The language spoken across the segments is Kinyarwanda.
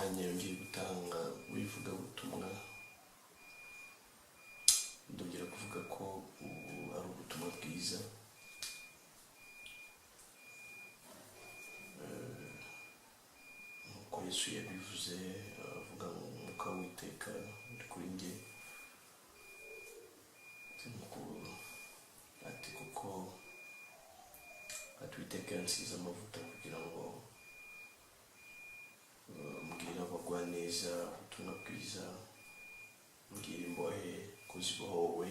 yongeye gutanga w'ivugabutumwa ndongera kuvuga ko ubu ari ubutumwa bwiza nk'uko Yesu yabivuze avuga ngo umwuka w'Uwiteka uri kuri njye ati kuko Uwiteka yansize amavuta kugira ngo mbwira abagwaneza ubutumwa bwiza, mbwira imbohe ko zibohowe,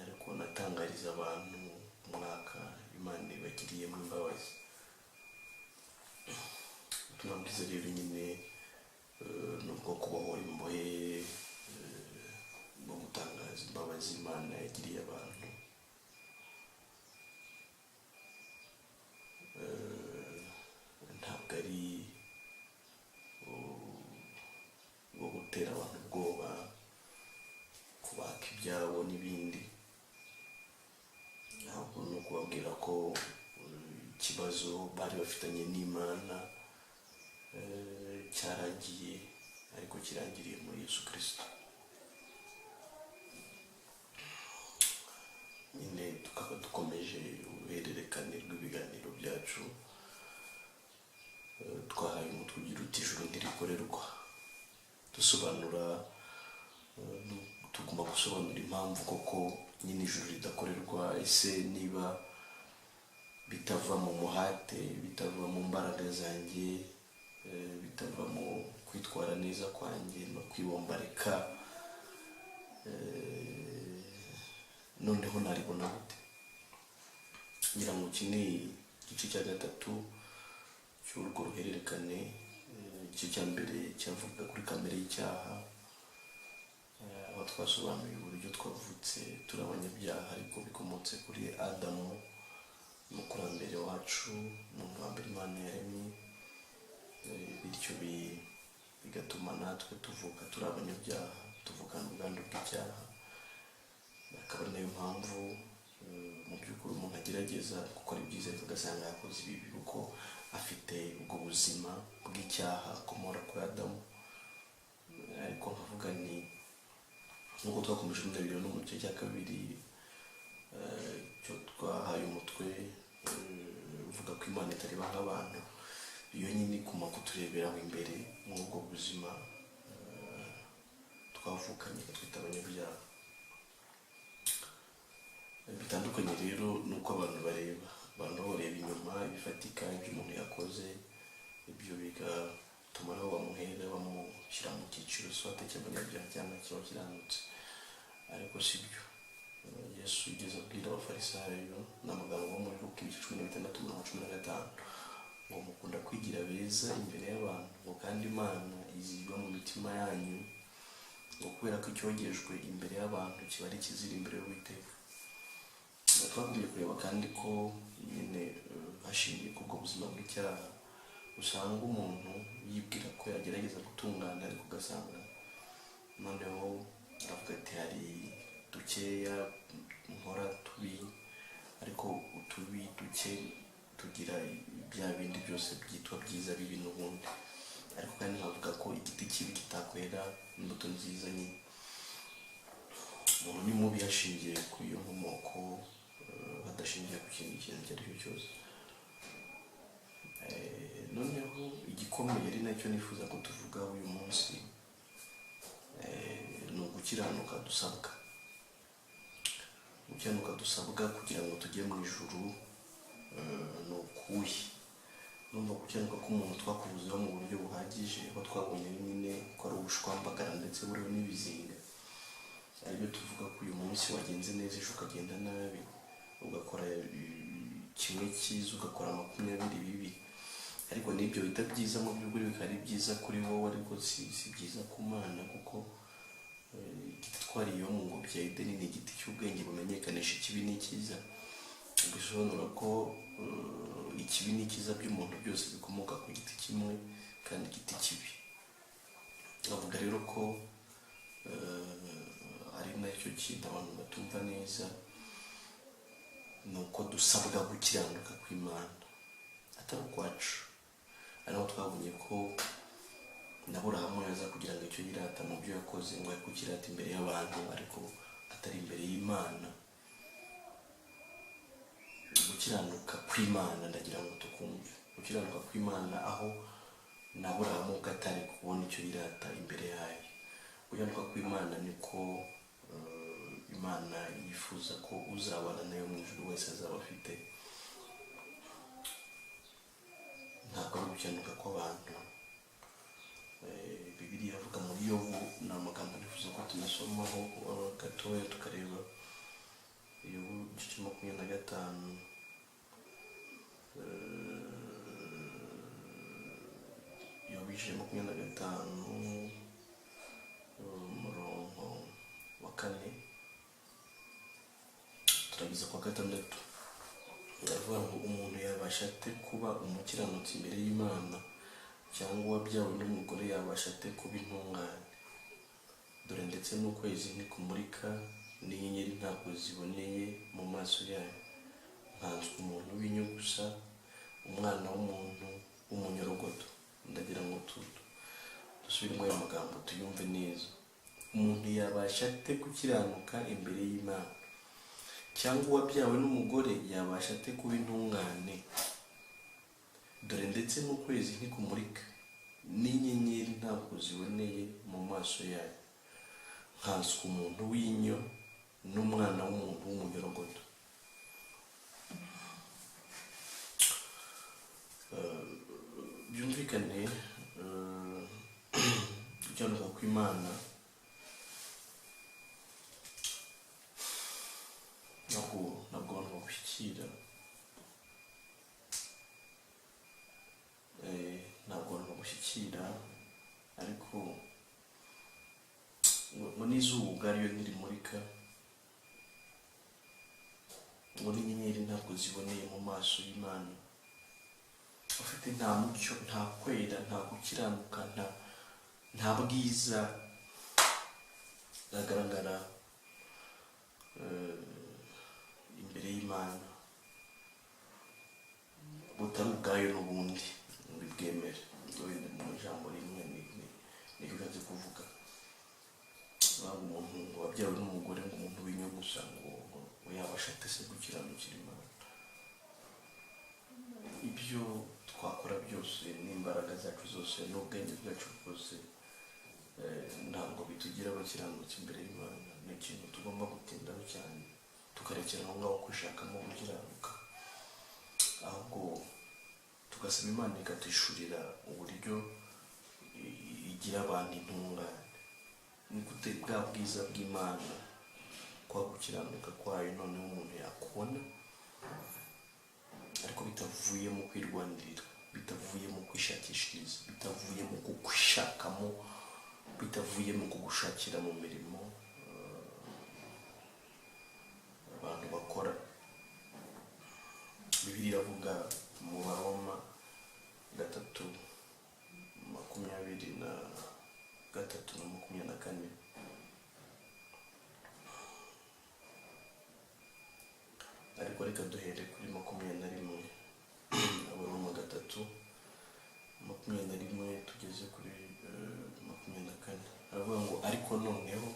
ariko natangariza abantu umwaka Imana ibagiriyemo imbabazi. Ubutumwa bwiza rero nyine ni ubwo kubohora imbohe no gutangaza imbabazi Imana yagiriye abantu. Ntabwo ari uwo gutera abantu ubwoba, kubaka ibyabo n'ibindi, ahubwo ni ukubabwira ko ikibazo bari bafitanye n'Imana cyarangiye, ariko kirangiriye muri Yesu Kristo. Nyine tukaba dukomeje uruhererekane rw'ibiganiro byacu twahaye umutwe ugira uti ijuru ntirikorerwa, dusobanura tugomba gusobanura impamvu koko nyine ijuru ridakorerwa. Ese niba bitava mu muhate, bitava mu mbaraga zanjye, bitava mu kwitwara neza kwanjye no kwibombarika, noneho naribona gute? Ngira ngo iki ni igice cya gatatu cy'urwo ruhererekane. Igice cya mbere cyavuga kuri kamere y'icyaha, aho twasobanuye uburyo twavutse turi abanyabyaha ariko bikomotse kuri Adamu, umukurambere wacu, umuntu wa mbere Imana yaremye, bityo bigatuma natwe tuvuka turi abanyabyaha, tuvukana ubwandu bw'icyaha. Akaba ari nayo mpamvu mu by'ukuri umuntu agerageza gukora ibyiza ariko agasanga yakoze ibibi, kuko afite ubwo buzima bw'icyaha akomora kuri Adamu. Ariko nkavuga ni nk'uko twakomeje kundabira no mu gice cya kabiri cyo twahaye umutwe uvuga ko Imana itareba nk'abantu, iyo nyine ikuma kutureberaho imbere muri ubwo buzima twavukanye twita abanyabyaha. Bitandukanye rero nuko abantu bareba inyuma ibifatika ibyo umuntu yakoze, ibyo bigatuma nabo bamuhera bamushyira mu cyiciro swate cy'abanyabyaha cyangwa cy'abakiranutsi, ariko si byo. Yesu yigeze abwira abafarisayo n'amagambo yo muri Luka 16:15 ngo mukunda kwigira beza imbere y'abantu, ngo kandi Imana iziba mu mitima yanyu, ngo kubera ko icyogejwe imbere y'abantu kiba ari kizira imbere y'Uwiteka. Twagombye kureba kandi ko nyine hashingiye ku bwo buzima bw'icyaha usanga umuntu yibwira ko yagerageza gutungana, ariko ugasanga noneho aravuga ati hari dukeya nkora tubi, ariko utubi duke tugira bya bindi byose byitwa byiza bibi n'ubundi. Ariko kandi nkavuga ko igiti kibi kitakwera imbuto nziza. Nyine umuntu ni mubi yashingiye ku iyo nkomoko, badashingiye ku kintu icyo ari cyo cyose. Noneho igikomeye ari nacyo nifuza ko tuvuga uyu munsi ni ugukiranuka dusabwa. Gukiranuka dusabwa kugira ngo tujye mu ijuru ni ukuhe? Numva gukiranuka k'umuntu twakuvuzeho mu buryo buhagije, aho twabonye nyine ko ari ubushwambagara ndetse buriho n'ibizinga. Aribyo tuvuga ko uyu munsi wagenze neza ejo ukagenda nabi, ugakora kimwe cyiza ugakora 20 bibi, ariko n'ibyo bita byiza mu by'ukuri bikaba ari byiza kuri wowe, ariko si byiza ku Mana, kuko igiti twariyeho mu ngobyi ya Edeni ni igiti cy'ubwenge bumenyekanisha ikibi n'icyiza. Bisobanura ko ikibi n'icyiza by'umuntu byose bikomoka ku giti kimwe kandi igiti kibi. Bavuga rero ko ari nacyo kintu abantu batumva neza, ni uko dusabwa gukiranuka kw'Imana atari ukwacu. ariho twabonye ko n'Aburahamu yaza kugira ngo icyo yirata mu byo yakoze ngo ari kukirata imbere y'abantu ariko atari imbere y'Imana. Gukiranuka kw'Imana ndagira ngo tukumve, gukiranuka kw'Imana aho n'Aburahamu atari kubona icyo yirata imbere yayo. Gukiranuka kw'Imana niko Imana yifuza ko uzabana nayo mu ijuru wese azaba afite, ntabwo ari gukiranuka kw'abantu. Bibiliya avuga muri Yobu, ni amagambo nifuza ko tunasomaho gatoya tukareba Yobu igice 25, Yobu igice 25 umurongo wa 4 turageza kwa 6. Ndavuga ngo umuntu yabasha ate kuba umukiranutsi imbere y'Imana, cyangwa uwabyawe n'umugore yabasha ate kuba intungane? Dore ndetse n'ukwezi ntikumurika n'inyenyeri ntabwo ziboneye mu maso yayo. Nkanswe umuntu w'inyo gusa, umwana w'umuntu w'umunyorogoto. Ndagira ngo dusubiremo ayo magambo tuyumve neza. Umuntu yabasha ate gukiranuka imbere y'Imana, cyangwa uwabyawe n'umugore yabasha ate kuba intungane? Dore ndetse n'ukwezi ntikumurika n'inyenyeri ntabwo ziboneye mu maso yayo. Nkanswe umuntu w'inyo n'umwana w'umuntu w'umunyorogoto. Byumvikane gukiranuka kw'Imana ntabwo abantu bagushyikira, ntabwo abantu bagushyikira, ariko ngo n'izuba ubwaryo ntirimurika, ngo n'inyenyeri ntabwo ziboneye mu maso y'Imana. Ufite nta mucyo, nta kwera, nta gukiranuka, nta bwiza bwagaragara imbere y'Imana, butari ubwayo n'ubundi bwemere. Mu ijambo rimwe niko ushatse kuvuga. Umuntu wabyawe n'umugore ngo umuntu w'inyo gusa ngo yabasha ate se gukiranukira Imana? Ibyo twakora byose n'imbaraga zacu zose n'ubwenge bwacu bwose ntabwo bitugira abakiranutsi imbere y'Imana. Ni ikintu tugomba gutindaho cyane, tukarekera aho ngaho kwishakamo gukiranuka, ahubwo tugasaba Imana ikatwishurira uburyo igira abantu intungane. Ni gute bwa bwiza bw'Imana, kwa gukiranuka kwayo noneho umuntu yakubona, ariko bitavuye mu kwirwanirira, bitavuye mu kwishakishiriza, bitavuye mu kukwishakamo, bitavuye mu kugushakira mu mirimo abantu bakora. Bibiliya iravuga mu Baroma 3:23 na 24, ariko reka duhere kuri 21. Abaroma 3:21 tugeze kuri 24. Aravuga ngo ariko noneho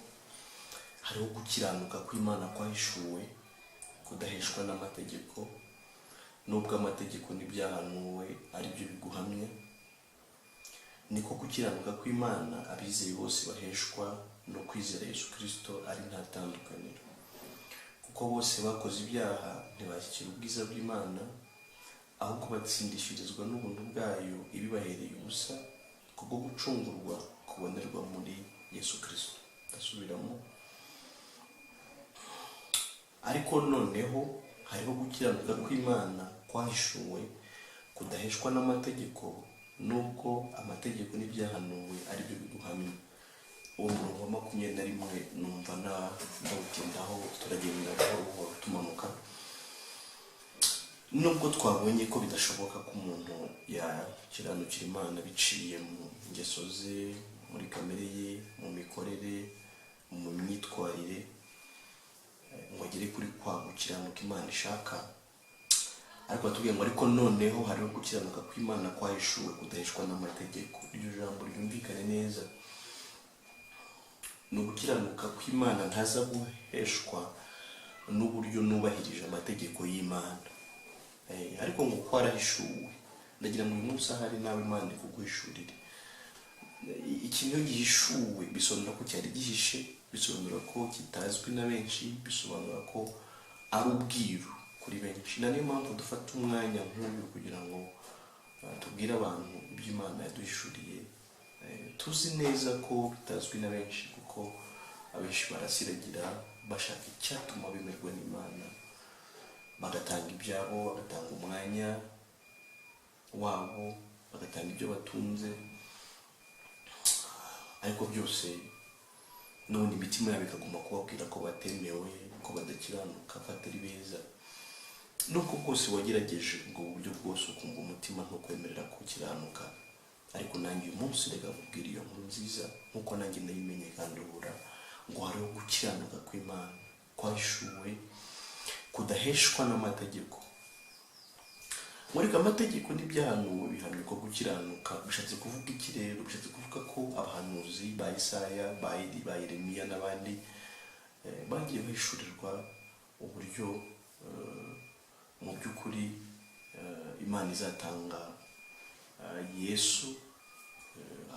hariho gukiranuka kw'Imana kwahishuwe kudaheshwa n'amategeko, nubwo amategeko n'ibyahanuwe ari byo biguhamya. Niko gukiranuka kw'Imana abizeye bose baheshwa no kwizera Yesu Kristo ari nta tandukaniro, kuko bose bakoze ibyaha ntibashyikira ubwiza bw'Imana, ahubwo batsindishirizwa n'ubuntu bwayo ibibahereye ubusa kubwo gucungurwa kubonerwa muri Yesu Kristo. Ndasubiramo. Ariko noneho hariho gukiranuka kw'Imana kwahishuwe kudaheshwa n'amategeko, nubwo amategeko n'ibyahanuwe ari byo biguhamya. Uwo murongo wa 21 numva ndawutindaho, turagenda buhoro tumanuka. Nubwo twabonye ko bidashoboka ko umuntu yakiranukira Imana biciye mu ngeso ze, muri kamere ye, mu mikorere, mu myitwarire, ngo agere kuri kwa gukiranuka Imana ishaka, ariko batubwiye ngo ariko noneho hariho gukiranuka kw'Imana kwahishuwe kudaheshwa n'amategeko. Iryo jambo ryumvikane neza, ni ugukiranuka kw'Imana ntaza guheshwa n'uburyo nubahirije amategeko y'Imana, ariko ngo kwarahishuwe. Ndagira ngo uyu munsi ahari nawe Imana ikuguhishurire ikintu. Iyo gihishuwe bisobanura ko cyari gihishe, bisobanura ko kitazwi na benshi, bisobanura ko ari ubwiru kuri benshi. Na niyo mpamvu dufata umwanya nk'uyu kugira ngo tubwire abantu ibyo Imana yaduhishuriye. Tuzi neza ko bitazwi na benshi, kuko abenshi barasiragira bashaka icyatuma bemerwa n'Imana, bagatanga ibyabo, bagatanga umwanya wabo, bagatanga ibyo batunze, ariko byose n'ubundi imitima yabo ikaguma kubabwira ko batemewe, ko badakiranuka, ko atari beza. Nubwo bwose wagerageje ubwo buryo bwose ukumva umutima ntukwemerera gukiranuka, ariko nanjye uyu munsi reka nkubwire iyo nkuru nziza nk'uko nanjye nayimenye kandi ubura, ngo hariho gukiranuka kw'Imana kwahishuwe kudaheshwa n'amategeko. Muri amategeko n'ibyahanuwe bihamya ko gukiranuka bishatse kuvuga iki rero? Bishatse kuvuga ko abahanuzi ba Yesaya, ba Yeremiya n'abandi bagiye bahishurirwa uburyo mu by'ukuri Imana izatanga Yesu,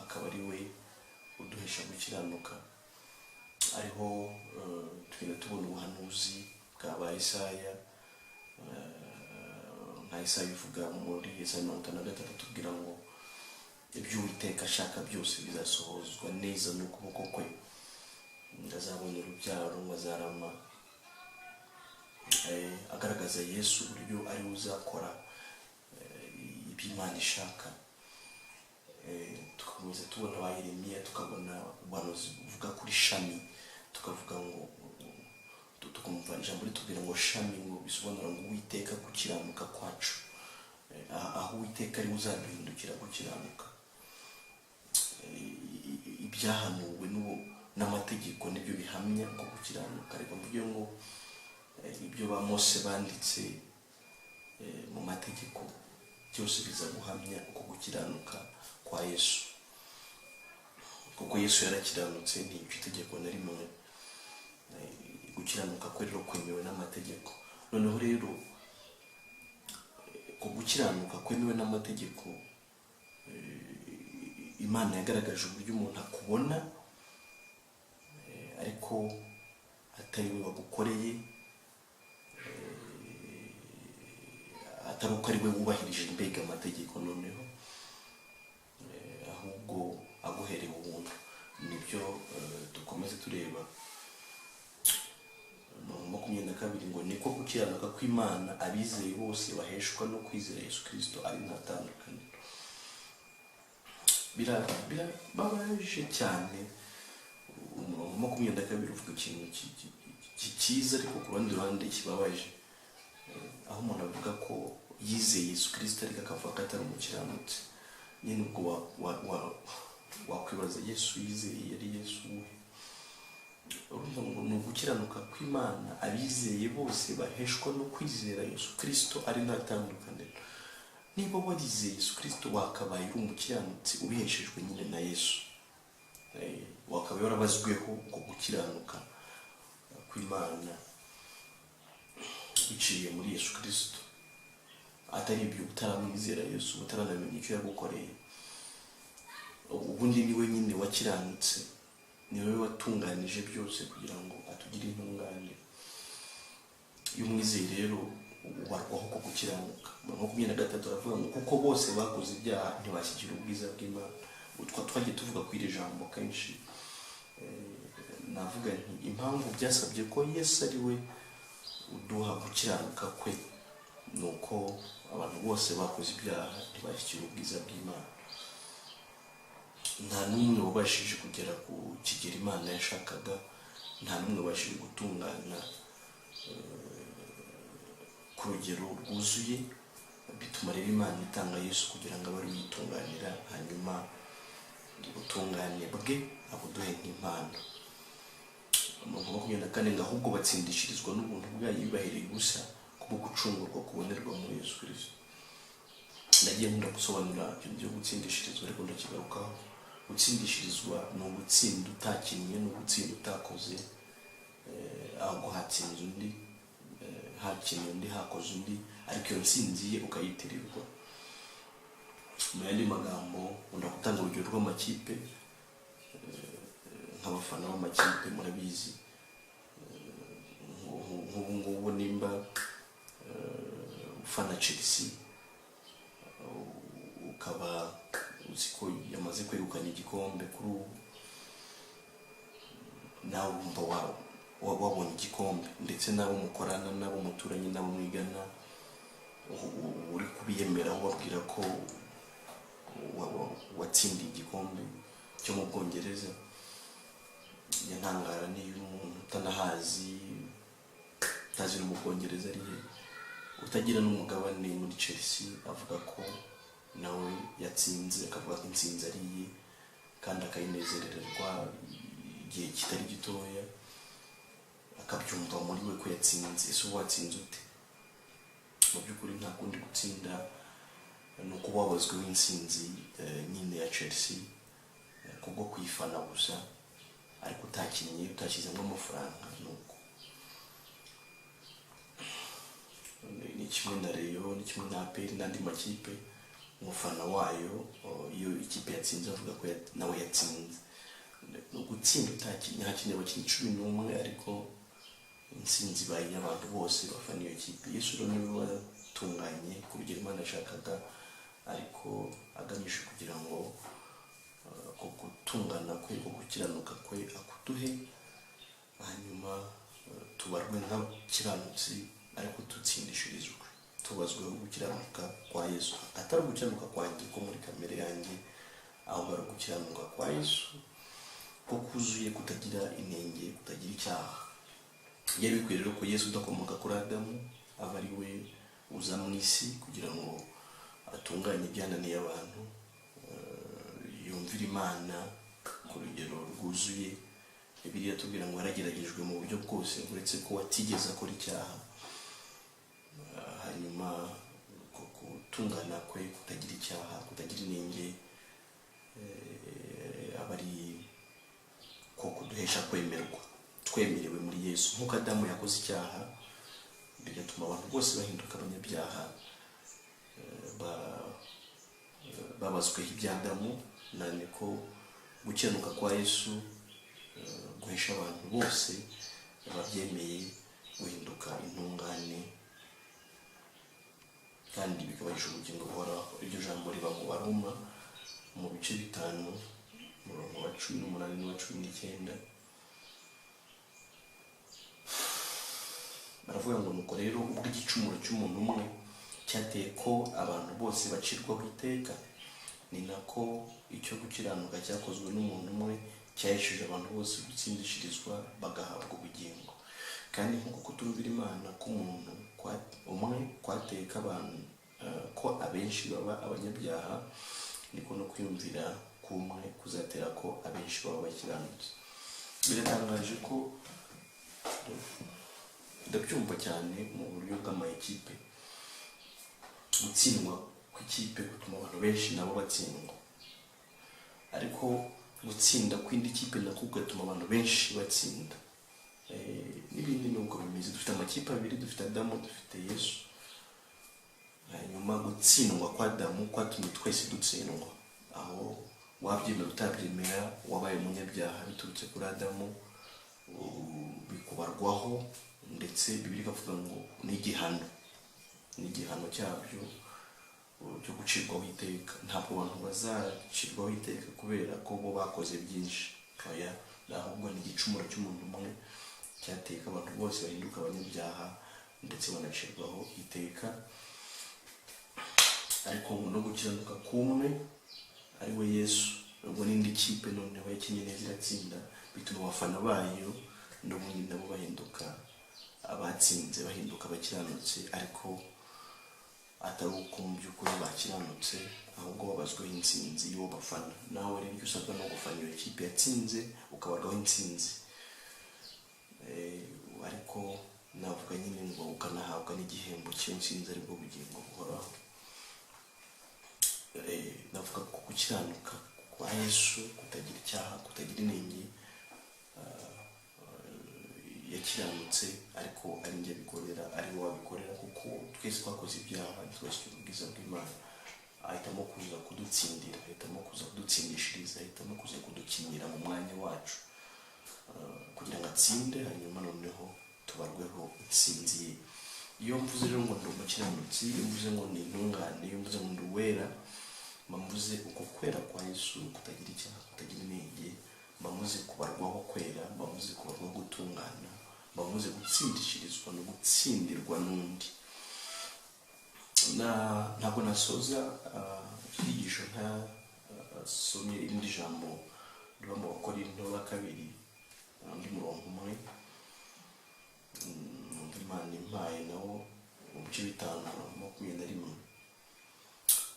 akaba ari we uduhesha gukiranuka. Ariho tugenda tubona ubuhanuzi bwa ba Yesaya, nka Yesaya bivuga muri Yesaya 53 tubwira ngo ibyo Uwiteka ashaka byose bizasohozwa neza n'ukuboko kwe. Azabona urubyaro, azarama, agaragaza Yesu uburyo ari we uzakora ibyo Imana ishaka. Tukakomeza tubona ba Yeremiya, tukabona ubuhanuzi buvuga kuri Shami, tukavuga ngo tukumva ijambo ritubwira ngo Shami ngo bisobanura ngo Uwiteka gukiranuka kwacu, aho Uwiteka ari uzaduhindukira gukiranuka. Ibyahanuwe n'amategeko nibyo bihamya ko gukiranuka. Ariko mvuge ngo ibyo ba Mose banditse mu mategeko byose biza guhamya uko gukiranuka kwa Yesu, kuko Yesu yarakiranutse, ntiyica itegeko na rimwe. Gukiranuka kwe rero kwemewe n'amategeko. Noneho rero ko gukiranuka kwemewe n'amategeko, Imana yagaragaje uburyo umuntu akubona ariko atari we wagukoreye, atari uko ari we wubahirije mbega amategeko, noneho ahubwo aguhereye ubuntu. Nibyo dukomeze tureba mu 22 ngo niko gukiranuka kw'Imana abizeye bose baheshwa no kwizera Yesu Kristo ari nta tandukaniro. Birababaje cyane. 22 uvuga ikintu cyiza, ariko ku rundi ruhande kibabaje, aho umuntu avuga ko yizeye Yesu Kristo ariko akavuga ko atari umukiranutsi. Nyine ubwo wakwibaza Yesu yizeye yari Yesu we? Urumva ngo ni ugukiranuka kw'Imana abizeye bose baheshwa no kwizera Yesu Kristo ari nta tandukaniro. Niba warizeye Yesu Kristo wakabaye uri umukiranutsi ubiheshejwe nyine na Yesu, wakabaye warabazweho ko gukiranuka kw'Imana biciye muri Yesu Kristo, atari ibyo utaramwizera Yesu, utaranamenya icyo yagukoreye. Ubundi ni we nyine wakiranutse, ni we watunganije byose kugira ngo atugire intungane. Iyo umwizeye rero ubarwaho ko gukiranuka. 23 aravuga ngo kuko bose bakoze ibyaha ntibashyikira ubwiza bw'Imana. Twagiye tuvuga ku iri jambo kenshi. Navuga nti impamvu byasabye ko Yesu ari we uduha gukiranuka kwe, nuko abantu bose bakoze ibyaha ntibashyikira ubwiza bw'Imana. Nta n'umwe wabashije kugera ku kigero Imana yashakaga, nta n'umwe wabashije gutungana ku rugero rwuzuye. Bituma rero Imana itanga Yesu kugira ngo abe ari yitunganira, hanyuma ubutungane bwe abuduhe nk'impano. 24 ngo ahubwo batsindishirizwa n'ubuntu bwayo bibahereye ubusa, ku bwo gucungurwa kubonerwa muri Yesu Kristo. Nagiye nkunda gusobanura ibintu byo gutsindishirizwa, ariko ndakigarukaho. Gutsindishirizwa ni ugutsinda utakinnye, ni ugutsinda utakoze, ahubwo hatsinze undi, hakinnye undi, hakoze undi, ariko iyo ntsinzi ye ukayitirirwa. Mu yandi magambo, nkunda gutanga urugero rw'amakipe, nk'abafana b'amakipe murabizi. Nk'ubu ngubu nimba ufana Chelsea, ukaba uzi ko yamaze kwegukana igikombe kuri ubu, nawe wumva wabonye igikombe, ndetse n'abo mukorana, n'abo muturanye, n'abo mwigana, uri kubiyemera ubabwira ko watsindiye igikombe cyo mu Bwongereza. Yantangara niyo umuntu utanahazi, utazi no mu Bwongereza ari he, utagira n'umugabane muri Chelsea, avuga ko nawe yatsinze, akavuga ko intsinzi ari iye, kandi akayinezererwa igihe kitari gitoya, akabyumva muri we ko yatsinze. Ese watsinze ute? Mu by'ukuri nta kundi gutsinda ni ukubabazwa w'intsinzi nyine ya Chelsea, kubwo kuyifana gusa, ariko utakinnye, utashyizemo amafaranga. Nuko ni kimwe na Rayon, ni kimwe na APR n'andi makipe. Umufana wayo, iyo ikipe yatsinze avuga ko nawe yatsinze. Ni ugutsinda utakinnye. Hakinnye abakinnyi 11, ariko intsinzi ibaye iy'abantu bose bafana iyo kipe. Yesu rero niwe watunganye kugira Imana yashakaga, ariko agamije kugira ngo gutungana kwe, gukiranuka kwe akuduhe, hanyuma tubarwe nk'abakiranutsi, ariko dutsindishirizwe, tubazweho gukiranuka kwa Yesu. Atari gukiranuka kwanjye ko muri kamere yanjye, ahubwo ari gukiranuka kwa Yesu ko kuzuye, kutagira inenge, kutagira icyaha. Yari bikwiye rero ko Yesu udakomoka kuri Adamu aba ari we uza mu isi kugira ngo atunganye ibyananiye abantu, yumvira Imana ku rugero rwuzuye. Bibiliya tubwira ngo yarageragejwe mu buryo bwose, uretse ko watigeze akora icyaha. Hanyuma gutungana kwe, kutagira icyaha, kutagira inenge, aba ari ko kuduhesha kwemerwa, twemerewe muri Yesu. Nk'uko Adamu yakoze icyaha, bigatuma abantu bose bahinduka abanyabyaha, babazweho iby'Adamu, nane ko gukiranuka kwa Yesu guhesha abantu bose babyemeye guhinduka intungane, kandi bikabahesha ubugingo buhoraho. Iryo jambo riba mu Baroma mu bice 5, umurongo wa 18 n'uwa 19. Baravuga ngo nuko rero ubwo igicumuro cy'umuntu umwe cyateye ko abantu bose bacirwaho iteka, ni nako icyo gukiranuka cyakozwe n'umuntu umwe cyahesheje abantu bose gutsindishirizwa bagahabwa ubugingo. Kandi nk'uko kutumvira Imana k'umuntu umwe kwateye ko abenshi baba abanyabyaha, niko no kwiyumvira k'umwe kuzatera ko abenshi baba bakiranutse. Biratangaje ko ndabyumva cyane mu buryo bw'amakipe, gutsindwa kw'ikipe gutuma abantu benshi nabo batsindwa, ariko gutsinda kw'indi kipe nako gatuma abantu benshi batsinda. N'ibindi nuko bimeze. Dufite amakipe abiri, dufite Adamu, dufite Yesu. Hanyuma gutsindwa kwa Adamu kwatumye twese dutsindwa, aho wabyemera utabyemera wabaye umunyabyaha biturutse kuri Adamu, bikubarwaho, ndetse Bibiliya ikavuga ngo n'igihano cyabyo cyo gucirwaho iteka. Ntabwo abantu bazacirwaho iteka kubera ko bo bakoze byinshi, ahubwo ni igicumuro cy'umuntu umwe cyateye ko abantu bose bahinduka abanyabyaha, ndetse banacirwaho iteka. Ariko no gukiranuka k'umwe ari we Yesu, ubwo n'indi kipe noneho yakinnye neza iratsinda, bituma abafana bayo n'ubundi nabo bahinduka abatsinze, bahinduka abakiranutse, ariko atari uko mu by'ukuri bakiranutse, ahubwo babazweho intsinzi y'uwo bafana. Nawe rero icyo usabwa no gufana iyo kipe yatsinze, ukabarwaho intsinzi, ariko navuga nyine ngo ukanahabwa n'igihembo cy'intsinzi aribwo bugingo buhoraho. Navuga ko gukiranuka kwa Yesu, kutagira icyaha, kutagira inenge, yakiranutse ariko ari njye bikorera, ari we wabikorera, kuko twese twakoze ibyaha ntitwashyikira ubwiza bw'Imana. Ahitamo kuza kudutsindira, ahitamo kuza kudutsindishiriza, ahitamo kuza kudukinira mu mwanya wacu, kugira ngo atsinde, hanyuma noneho tubarweho intsinzi ye. Iyo mvuze rero ngo ndi umukiranutsi, iyo mvuze ngo ni intungane, iyo mvuze ngo ndi uwera, mvuze uko kwera kwa Yesu, kutagira icyaha, kutagira inenge, mvuze kubarwaho kwera, mvuze kubarwaho gutungana, mvuze gutsindishirizwa no gutsindirwa n'undi. Ntabwo nasoza icyigisho ntasomye irindi jambo riba mu Bakorinto ba kabiri, undi murongo umwe, Imana impaye nawo mu bice 5:21,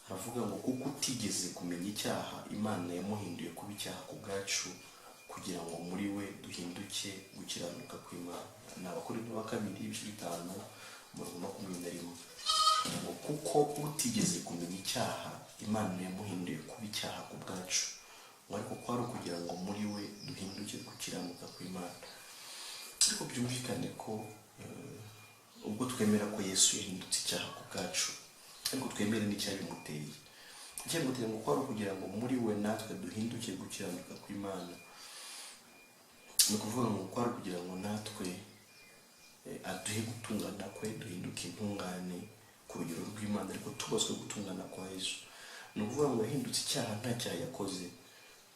haravuga ngo kuko utigeze kumenya icyaha, Imana yamuhinduye kuba icyaha ku bwacu, kugira ngo muri we duhinduke gukiranuka kw'Imana. Ni Abakorinto ba kabiri ibice 5:21, ngo kuko utigeze kumenya icyaha, Imana yamuhinduye kuba icyaha ku bwacu, ariko kwari ukugira ngo muri we duhinduke gukiranuka kw'Imana. Ariko byumvikane ko ubwo twemera ko Yesu yahindutse icyaha ku bwacu, ariko twemere n'icyabimuteye. Icyabimuteye ngo kwari ukugira ngo muri we natwe duhinduke gukiranuka kw'Imana. Ni ukuvuga ngo kwari ukugira ngo natwe aduhe gutungana kwe, duhinduke intungane ku rugero rw'Imana, ariko tubaswe gutungana kwa Yesu. Ni ukuvuga ngo yahindutse icyaha, nta cyaha yakoze,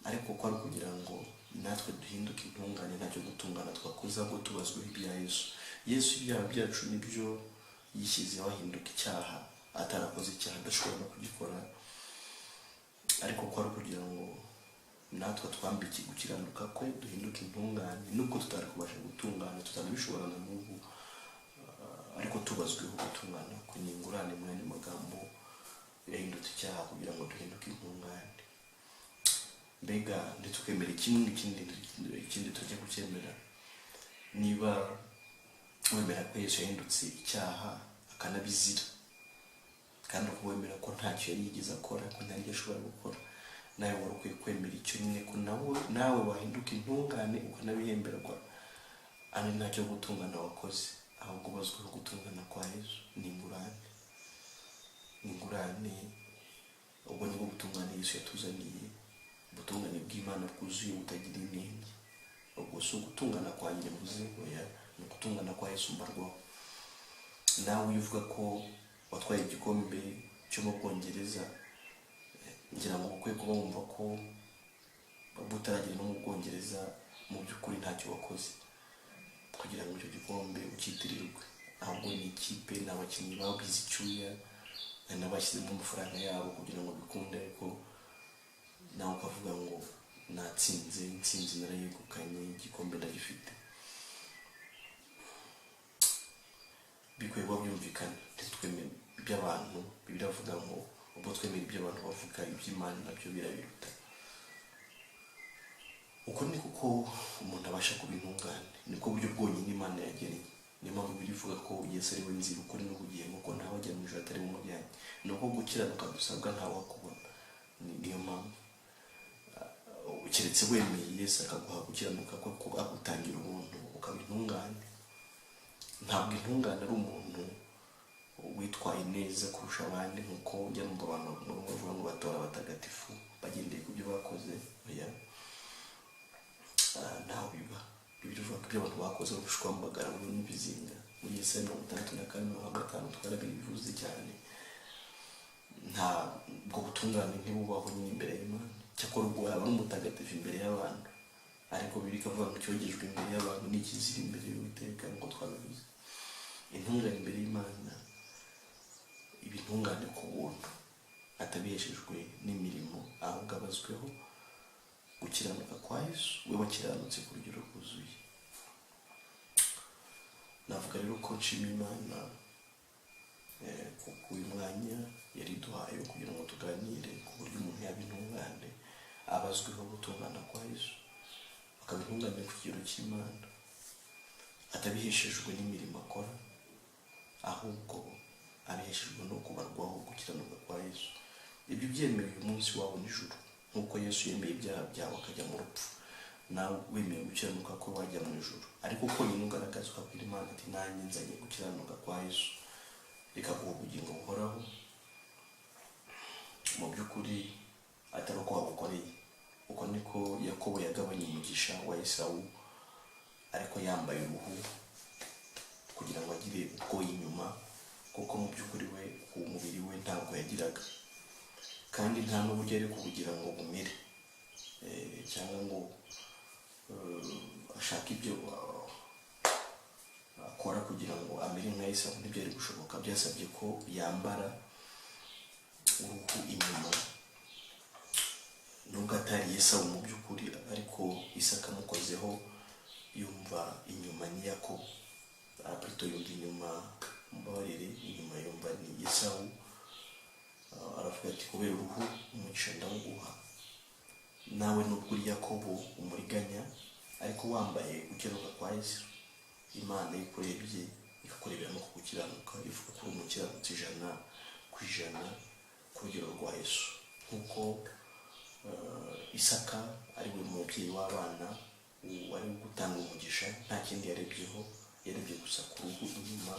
ariko kwari ukugira ngo natwe duhinduke intungane, ntacyo gutungana twakoze, ahubwo tubazweho ibya Yesu. Yesu ibyaha byacu nibyo yishyizeho ahinduka icyaha, atarakoze icyaha, adashobora no kugikora, ariko kwari kugira ngo natwe twambike gukiranuka kwe, duhinduke intungane, nubwo tutari kubasha gutungana, tutanabishobora na n'ubu, ariko tubazweho gutungana kwe. Ni ingurane muri aya magambo, yahindutse icyaha kugira ngo duhinduke intungane. Mbega ntitwemere kimwe, ikindi tujya kucyemera. Niba wemera ko Yesu yahindutse icyaha akanabizira, kandi uko wemera ko ntacyo yari yigeze akora, ko nta n'icyo ashobora gukora, nawe wari ukwiye kwemera icyo nyine, ko nawe wahinduka intungane ukanabihemberwa, ari ntacyo gutungana wakoze, ahubwo ubazweho gutungana kwa Yesu. Ni ingurane, ubwo nibwo butungane Yesu yatuzaniye, ubutungane bw'Imana bwuzuye butagira inenge. Ubwo si ugutungana kwanjye mvuze, oya, ni ugutungana kwa Yesu mbarwaho. Nawe iyo uvuga ko watwaye igikombe cyo mu Bwongereza, ngira ngo ukwiye kuba wumva ko butaragera no mu Bwongereza mu by'ukuri ntacyo wakoze kugira ngo icyo gikombe ukitirirwe, ahubwo ni ikipe, ni abakinnyi babize icyuya, n'abashyizemo amafaranga yabo kugira ngo bikunde, ariko nawe ukavuga ngo natsinze, intsinzi narayegukanye, igikombe ndagifite. Bikwiye kuba byumvikana, ntitwemere iby'abantu. Bibiliya iravuga ngo ubwo twemera iby'abantu bavuga, iby'Imana nabyo birabiruta. Uko ni kuko umuntu abasha kuba intungane, niko buryo bwonyine Imana yagennye. Niyo mpamvu Bibiliya ivuga ko Yesu ari we nzira, ukuri n'ubugingo, ko ntawe ajya mu ijuru atari we umujyanye. Ni uko gukiranuka dusabwa ntawe wakubona. Niyo mpamvu keretse wemeye Yesu akaguha gukiranuka kwe, ko agutangira ubuntu ukaba intungane. Ntabwo intungane ari umuntu witwaye neza kurusha abandi, nk'uko njya numva abantu bavuga ngo batora abatagatifu bagendeye ku byo bakoze. Oya, ntaho biba. Bibiliya ivuga ko ibyo abantu bakoze babushwambagara n'ibizinga. Muri Yesaya 64:5 twarabivuze cyane. Ntabwo butungane ntibubaho nyine imbere y'Imana. Cyakora ubwo yaba ari umutagatifu imbere y'abantu, ariko Bibiliya ikavuga ngo cyogejwe imbere y'abantu n'ikizira imbere y'Uwiteka, nk'uko twabivuze. Intungane imbere y'Imana iba intungane ku buntu, atabiheshejwe n'imirimo, ahubwo abazweho gukiranuka kwa Yesu, we wakiranutse ku rugero rwuzuye. Navuga rero ko nshima Imana kuko uyu mwanya yari duhaye kugira ngo tuganire ku buryo umuntu yaba intungane, abazweho gutungana kwa Yesu, akaba intungane ku kigero cy'Imana, atabiheshejwe n'imirimo akora, ahubwo abiheshejwe no kubarwaho gukiranuka kwa Yesu. Ibyo byemeye uyu munsi wabona ijuru, nk'uko Yesu yemeye ibyaha byawe akajya mu rupfu, nawe wemeye gukiranuka ko wajya mu ijuru. ariko uko nyine ugaragaza ukabwira Imana ati nanjye nzanye gukiranuka kwa Yesu, ikaguha ubugingo buhoraho, mu by'ukuri atari uko wabukoreye. Uko niko Yakobo yagabanye umugisha wa Esawu, ariko yambaye uruhu kugira ngo agire ubwoya inyuma, kuko mu by'ukuri we umubiri we ntabwo yagiraga, kandi nta n'uburyo ari kubugira ngo bumere, cyangwa ngo ashaka ibyo akora kugira ngo amere nka Esawu. Ntibyari gushoboka, byasabye ko yambara uruhu inyuma, nubwo atari Esawu mu by'ukuri, ariko Isaka amukozeho yumva inyuma ni Yakobo, Plutôt yumva inyuma, mbabarire, inyuma yumva ni Esawu. Aravuga ati kubera uruhu umugisha ndawuguha, nawe nubwo uri Yakobo umuriganya, ariko wambaye gukiranuka kwa Yesu, Imana ikurebye ikakurebera no kugukiranuka, ivuga ko uri umukiranutsi 100% ku rugero rwa Yesu. Nk'uko Isaka ari we mubyeyi w'abana wari gutanga umugisha, nta kindi yarebyeho, yarebye gusa ku ruhu inyuma.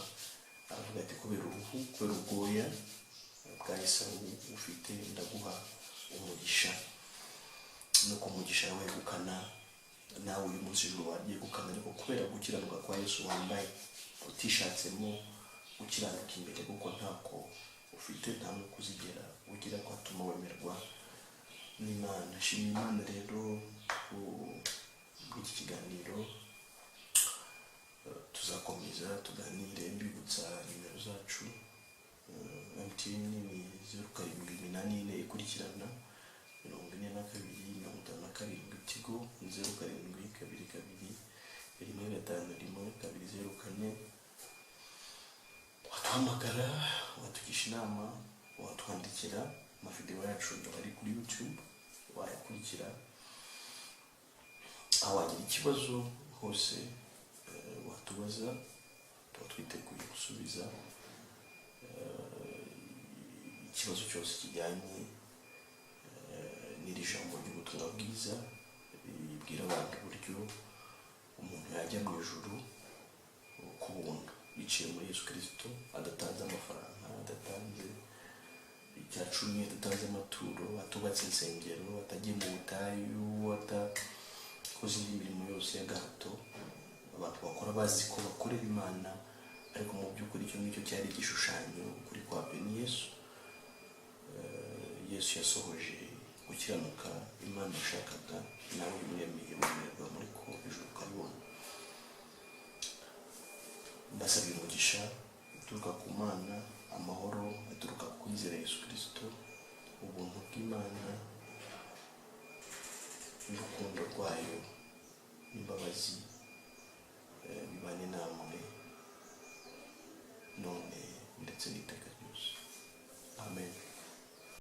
Aravuga ati kubera uruhu, kubera ubwoya bwa Esawu ufite, ndaguha umugisha, no kumugisha wegukana nawe uyu munsi ijuru wagiye gukana, ariko kubera gukiranuka kwa Yesu wambaye, utishatsemo gukiranuka imbere, kuko ntako ufite, nta no kuzigera ugira ko atuma wemerwa n'Imana. Shimira Imana rero iki kiganiro, tuzakomeza tuganire, mbibutsa nimero zacu. MTN ni 0784 ikurikirana 42 Tigo 0722 1551204. Watuhamagara, watugisha inama, watwandikira. Amavideo yacu ari kuri YouTube, wayakurikira. Aho wagira ikibazo hose watubaza, tuba twiteguye gusubiza ikibazo cyose kijyanye n'iri jambo ry'ubutumwa bwiza ribwira abantu uburyo umuntu yajya mu ijuru ku buntu biciye muri Yesu Kristo, adatanze amafaranga, adatanze icyacumi, adatanze amaturo, atubatse insengero, atagiye mu butayu, atakoze indi mirimo yose y'agahato abantu bakora bazi ko bakorera Imana, ariko mu by'ukuri icyo ngicyo cyari igishushanyo kuri kwa bene Yesu. Yesu yasohoje gukiranuka Imana yashakaga, nawe yemeye wemererwa muri ko ijuru ukabibona. Mbasabye umugisha uturuka ku Mana, amahoro aturuka ku kwizera Yesu Kristo, ubuntu bw'Imana n'urukundo rwayo n'imbabazi bibane namwe none ndetse n'iteka ryose. Amen.